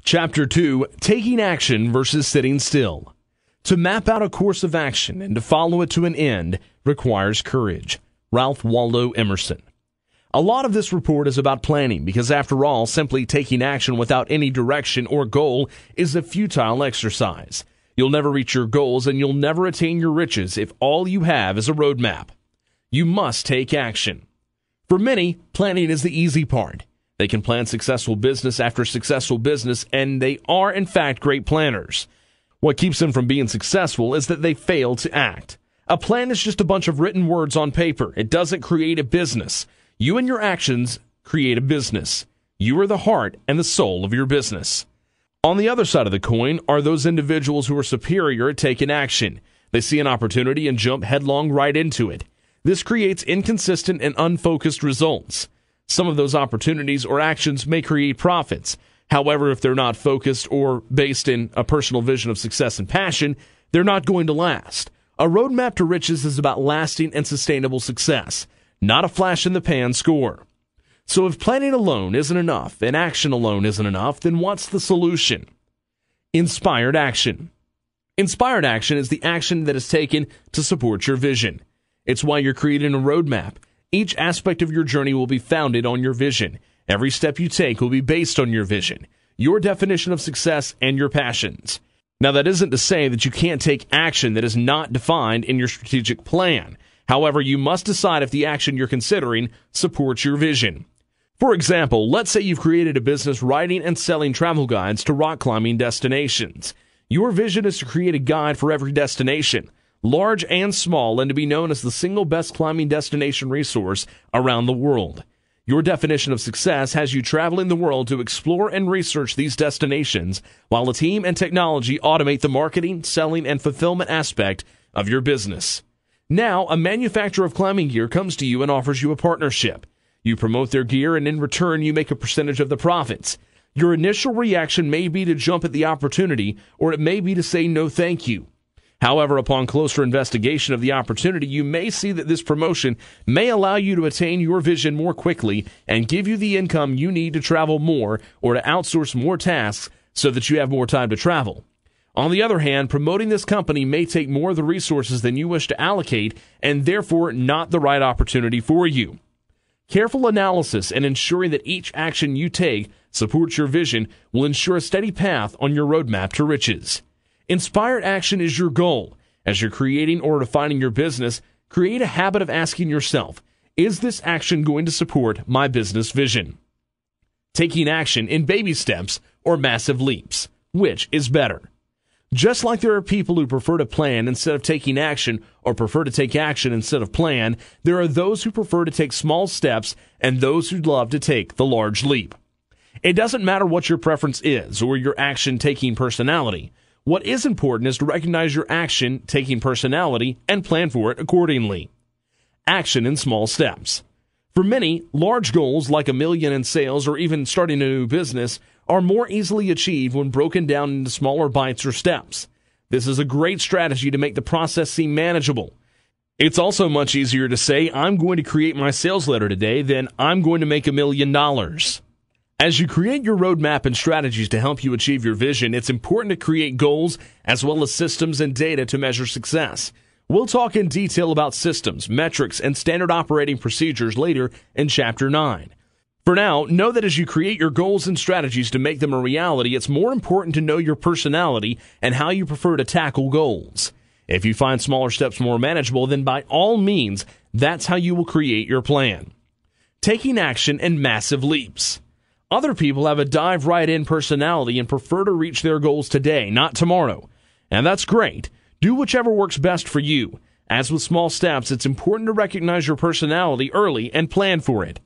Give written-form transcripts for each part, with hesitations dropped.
Chapter 2, Taking Action versus Sitting Still. To map out a course of action and to follow it to an end requires courage. Ralph Waldo Emerson. A lot of this report is about planning because, after all, simply taking action without any direction or goal is a futile exercise. You'll never reach your goals and you'll never attain your riches if all you have is a roadmap. You must take action. For many, planning is the easy part. They can plan successful business after successful business, and they are, in fact, great planners. What keeps them from being successful is that they fail to act. A plan is just a bunch of written words on paper. It doesn't create a business. You and your actions create a business. You are the heart and the soul of your business. On the other side of the coin are those individuals who are superior at taking action. They see an opportunity and jump headlong right into it. This creates inconsistent and unfocused results. Some of those opportunities or actions may create profits. However, if they're not focused or based in a personal vision of success and passion, they're not going to last. A roadmap to riches is about lasting and sustainable success, not a flash-in-the-pan score. So if planning alone isn't enough and action alone isn't enough, then what's the solution? Inspired action. Inspired action is the action that is taken to support your vision. It's why you're creating a roadmap. Each aspect of your journey will be founded on your vision. Every step you take will be based on your vision, your definition of success, and your passions. Now, that isn't to say that you can't take action that is not defined in your strategic plan. However, you must decide if the action you're considering supports your vision. For example, let's say you've created a business writing and selling travel guides to rock climbing destinations. Your vision is to create a guide for every destination, large and small, and to be known as the single best climbing destination resource around the world. Your definition of success has you traveling the world to explore and research these destinations, while a team and technology automate the marketing, selling, and fulfillment aspect of your business. Now, a manufacturer of climbing gear comes to you and offers you a partnership. You promote their gear, and in return, you make a percentage of the profits. Your initial reaction may be to jump at the opportunity, or it may be to say no thank you. However, upon closer investigation of the opportunity, you may see that this promotion may allow you to attain your vision more quickly and give you the income you need to travel more or to outsource more tasks so that you have more time to travel. On the other hand, promoting this company may take more of the resources than you wish to allocate and therefore not the right opportunity for you. Careful analysis and ensuring that each action you take supports your vision will ensure a steady path on your roadmap to riches. Inspired action is your goal. As you're creating or defining your business, create a habit of asking yourself, is this action going to support my business vision? Taking action in baby steps or massive leaps, which is better? Just like there are people who prefer to plan instead of taking action or prefer to take action instead of plan, there are those who prefer to take small steps and those who love to take the large leap. It doesn't matter what your preference is or your action-taking personality. What is important is to recognize your action-taking personality and plan for it accordingly. Action in small steps. For many, large goals like $1 million in sales or even starting a new business are more easily achieved when broken down into smaller bites or steps. This is a great strategy to make the process seem manageable. It's also much easier to say, I'm going to create my sales letter today than I'm going to make $1 million. As you create your roadmap and strategies to help you achieve your vision, it's important to create goals as well as systems and data to measure success. We'll talk in detail about systems, metrics, and standard operating procedures later in Chapter 9. For now, know that as you create your goals and strategies to make them a reality, it's more important to know your personality and how you prefer to tackle goals. If you find smaller steps more manageable, then by all means, that's how you will create your plan. Taking action and massive leaps. Other people have a dive-right-in personality and prefer to reach their goals today, not tomorrow. And that's great. Do whichever works best for you. As with small steps, it's important to recognize your personality early and plan for it.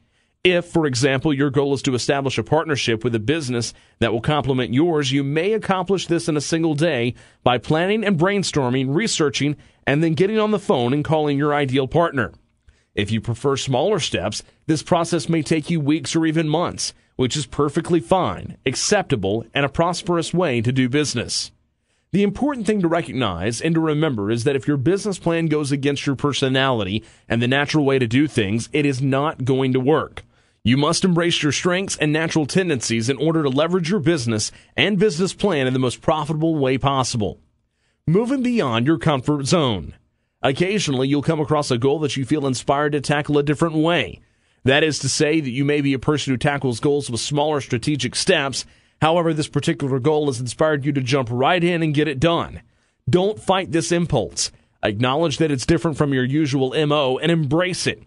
If, for example, your goal is to establish a partnership with a business that will complement yours, you may accomplish this in a single day by planning and brainstorming, researching, and then getting on the phone and calling your ideal partner. If you prefer smaller steps, this process may take you weeks or even months, which is perfectly fine, acceptable, and a prosperous way to do business. The important thing to recognize and to remember is that if your business plan goes against your personality and the natural way to do things, it is not going to work. You must embrace your strengths and natural tendencies in order to leverage your business and business plan in the most profitable way possible. Moving beyond your comfort zone. Occasionally, you'll come across a goal that you feel inspired to tackle a different way. That is to say that you may be a person who tackles goals with smaller strategic steps. However, this particular goal has inspired you to jump right in and get it done. Don't fight this impulse. Acknowledge that it's different from your usual MO and embrace it.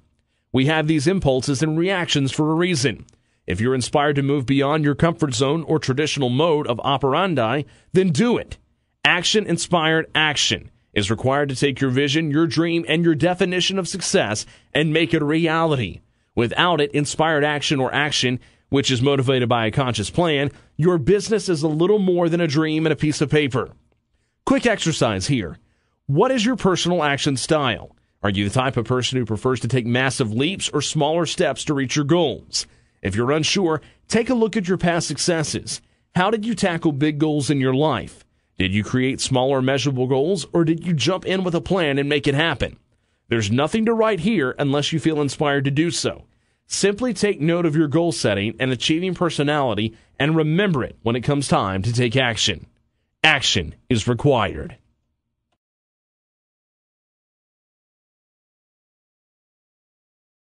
We have these impulses and reactions for a reason. If you're inspired to move beyond your comfort zone or traditional mode of operandi, then do it. Action-inspired action is required to take your vision, your dream, and your definition of success and make it a reality. Without it, inspired action or action, which is motivated by a conscious plan, your business is a little more than a dream and a piece of paper. Quick exercise here. What is your personal action style? Are you the type of person who prefers to take massive leaps or smaller steps to reach your goals? If you're unsure, take a look at your past successes. How did you tackle big goals in your life? Did you create smaller measurable goals, or did you jump in with a plan and make it happen? There's nothing to write here unless you feel inspired to do so. Simply take note of your goal setting and achieving personality and remember it when it comes time to take action. Action is required.